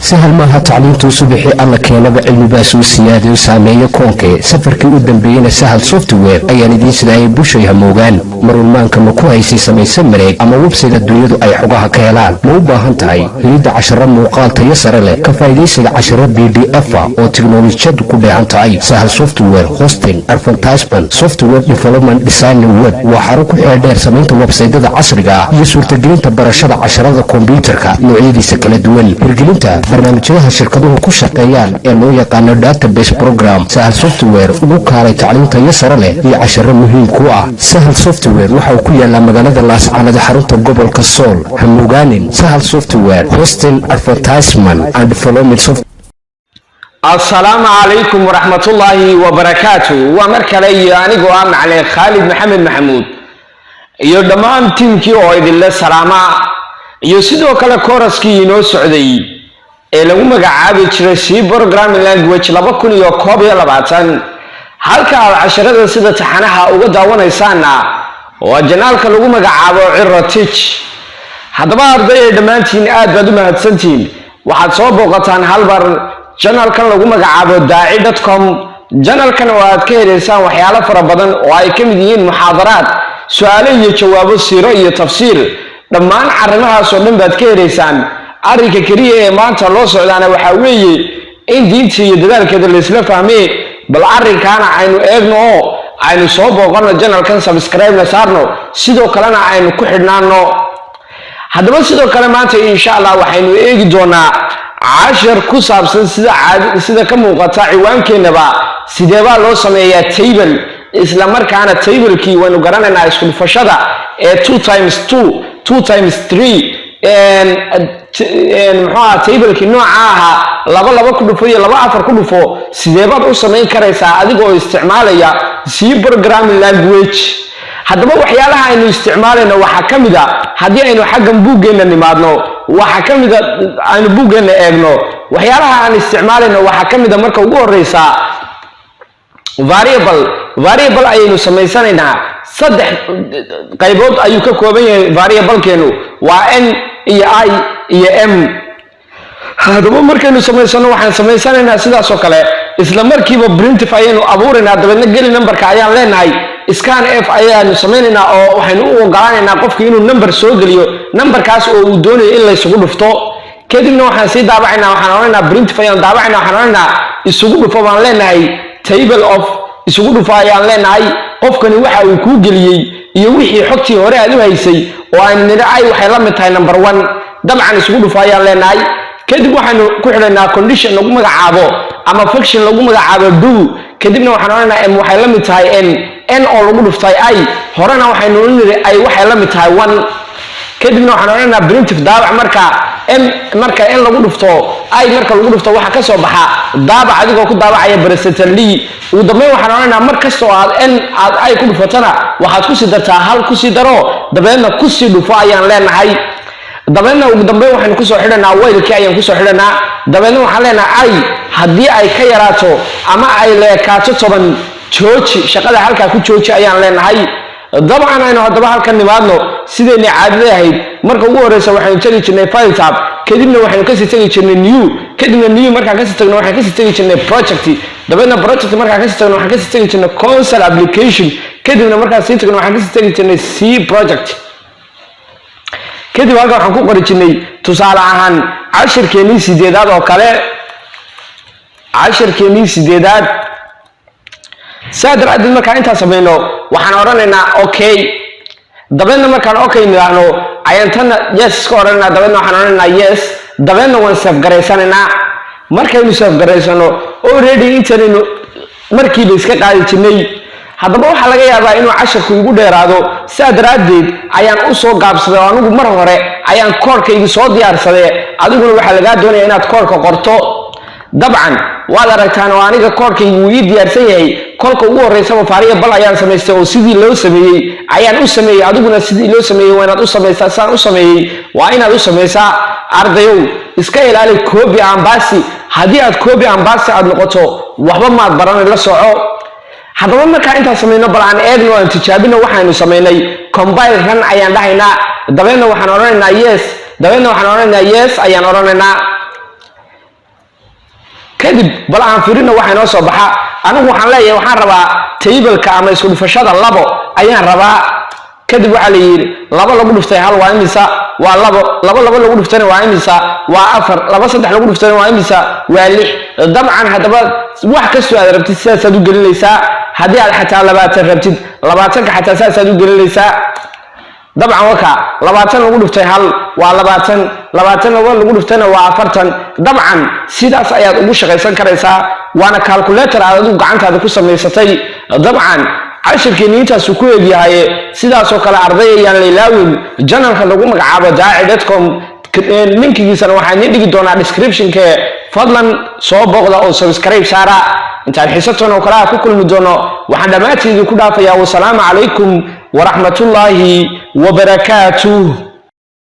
سهل ما هتعلمتو صبحي الله كينا بعلم باسو سيادة وسامية كونكي سفركي قدام بينا سهل سوفت وير أيان دين سداي بوشي هموغان مرون مانكا مكوهيسي سمي سمريك أما وبسيدة الدنيا أي حقاها كيلان موبا هانتاي هيد 10 موقال تيسر له كفايديسي 10 PDF أو تكنولوجيا كلها هانتاي سهل سوفت وير هوستين ارفنتايسمنت سوفت وير ديفلوبمنت ديزاين ويب وحركو حيردير سمينتا وبسيدة عصرية يسور تقلينتا برشادة 10 كمبيوتركا نوعيدي سكلا دوال هرقلينتا barnaamijyada shirkaduhu ku shaqeeyaan ee loo yaqaan database program sahal software uu kaalay tacliinta iyo sare leh iyo casharro muhiim ku ah sahal software waxa uu ku yaalaa magaalada laascaanada xarunta gobolka Sool hamuugaanin sahal software hosting advertisement and development software. السلام عليكم ورحمة الله وبركاته ومركلي أنيقو معلي خالد محمد محمود يودمان تيمكي وإذن الله سلامة يسيدو كلا كورسكي ينو سعودي ee lagu magacaabi jiray C programming language 2022 halka aad casharada sida taxanaha uga daawanaysaan waa janaalka lagu magacaabo Cirro Teach hadaba ardayda dhamaantiin aad baad u mahadsantiin waxaad soo booqataan halbar janaalkan lagu magacaabo daawo.com janaalkan waad ka helaysaan waxyaalo fara badan oo ay ka mid yihiin muxaadaraad su'aalo iyo jawaabo siro iyo tafsiir dhammaan arrimahaas oo dhan baad ka helaysaan arrinka kaliya ee maanta loo socdaana waxa weeye in diinta iyo dadaalkeeda la isla fahmay bal arrinkaana aynu eegno aynu soo booqano channelkan subscribe na saarno sidoo kalena aynu ku xidhnaano hadaba sidoo kale maanta insha Allah waxaynu eegi doonaa cashar ku saabsan sida ka muuqata ciwaankeenaba sidee loo sameeyaa table isla markaana tablekii waynu garanaynaa isku dhufashada ee 2 × 2 2 × 3 maxaa tableki nooca laba ku dhufo iyo laba afar ku dhufo sideebaad u sameyn karaysaa adigoo isticmaalaya C programming language hadaba waxyaalaha aynu isticmaalayno waxa kamid ah hadii aynu xaggan buugeena nimaadno waxa kamid ah aynu buugeena eegno waxyaalaha aan isticmaalayno waxa kamid ah marka ugu horeysa variable ayaynu sameysanaynaa saddex qaybood ayuu ka kooban yahay variable-keenu waa n iyo I iyo m hadaba markaynu sameysano waxaan sameysanaynaa sidaas oo kale isla markiiba printf ayaynu abuuraynaa dabeedna geli numberka ayaan leenahay scan f ayaanu sameynaynaa oo waxaynu u ogolaanaynaa qofku inuu number soo geliyo numberkaas oo uu doonayo in la isugu dhufto kadibna waxaan sii daabacaynaa waxaan oranaynaa printf ayaan daabacaynaa waxaan oranaynaa isugu dhufo baan leenahay table of isugu dhufo ayaan leenahay qofkani waxa uu ku geliyay iyo wixii xogtii hore aad u haysay oo aan nidacay waxay la mid tahay number 1 dabcan isugu dhufo ayaan leenahay kadib waxaanu ku xidhaynaa condition lagu magacaabo ama function lagu magacaabo do kadibna waxaan oranaynaa m waxay la mid tahay n oo lagu dhuftay I horena waxaynu nidacay ay waxay la mid tahay 1 kadibna waxaan oranaynaa printf daabac marka n lagu dhufto I marka lagu dhufto waxa ka soo baxa daabac adigoo ku daabacaya presently ugu dambeyn waxaan oranaynaa mar kasta oo aad I ku dhufatana waxaad ku sii dartaa hal ku sii daro dabeedna ku sii dhufo ayaan leenahay dabeedna ugu dambeyn waxaan ku soo xidhanaa while-kii ayaan ku soo xidhanaa dabeedna waxaan leenahay I haddii ay ka yaraato ama ay leekaato 10 jooji shaqada halkaa ku jooji ayaan leenahay dabcan aynu hadaba halkan nimaadno sideenii caadada ahayd marka ugu horeysa waxaan tagi jirnay file tab kadibna waxaan ka sii tagi jirnay new kadibna new markaan ka sii tagno waxaan ka sii tagi jirnay project dabeedna project markaan ka sii tagno waxaan ka sii tagi jirnay console application kadibna markaan sii tagno waxaan ka sii tagi jirnay C project kadib halkan waxaan ku qori jirnay tusaale ahaan casharkeenii sideedaad oo kale casharkeenii sideedaad saadar adil markaan inta sameeyno waxaan oranaynaa okay dabeedna markaan okay nidhaahno ayaan tan yes ka oranaynaa dabeedna waxaan oranaynaa yes dabeedna waan save garaysanaynaa markaynu save garaysano already intaynu markiiba iska qaadi jirnay hadaba waxaa laga yaabaa inuu casharku igu dheeraado saadaradeed ayaan u soo gaabsaday oo anigu mar hore ayaan koodkayga soo diyaarsaday adiguna waxa laga doonayaa inaad koodka qorto dabcan waad aragtaan oo aniga koodkaygu uu diyaarsan yahay kolka ugu horeysa variable ayaan sameystay oo sidii loo sameeyay ayaan u sameeyay adiguna sidii loo sameeyay waa inaad u sameeysaa saan u sameeyay waa inaad u sameeysaa ardayow iska ilaali copy and paste haddii aad copy and paste aad noqoto waxba maad baran la soco hadaba marka inta sameeyno bal aan eegno aan tijaabino waxaanu sameeynay compile run ayaan dhahaynaa dabeedna waxaan oranaynaa yes dabeedna waxaan oranaynaa yes ayaan oranaynaa kadib bal aan fiirino waxa inoo soo baxa anigu waxaan leeyahay waxaan rabaa table-ka ama isku dhufashada labo ayaan rabaa kadib waxa la yiri laba lagu dhuftay hal waa imisa waa labo lagu dhuftay waa imisa waa afar laba saddex lagu dhuftay waa imisa waa lix dabcan hadaba wax kasto aad rabtid sidaas aad u gelinaysaa hadii aad xataa 20 rabtid 20 ka xataa sidaas aad u gelinaysaa dabcan waka 20 lagu dhuftay hal waa 20 lagu dhuftayna waa 40 dabcan sidaas ayaad ugu shaqaysan karaysaa waana calculator aad u gacantaada ku samaysatay dabcan casharkeeni intaas ku eegyahay sidaas oo kale arday ayaan leelaawin channelka lagu magacaabo daawo.com linkigiisana waxaan idin dhigi doonaa description-ka fadlan soo booqda oo subscribe saara intaan xiisadan oo kale ku kulmi doono waxaan dhamaantii ku dhaafayaa wassalaamu calaykum wa rahmatullaahi wa barakaatuh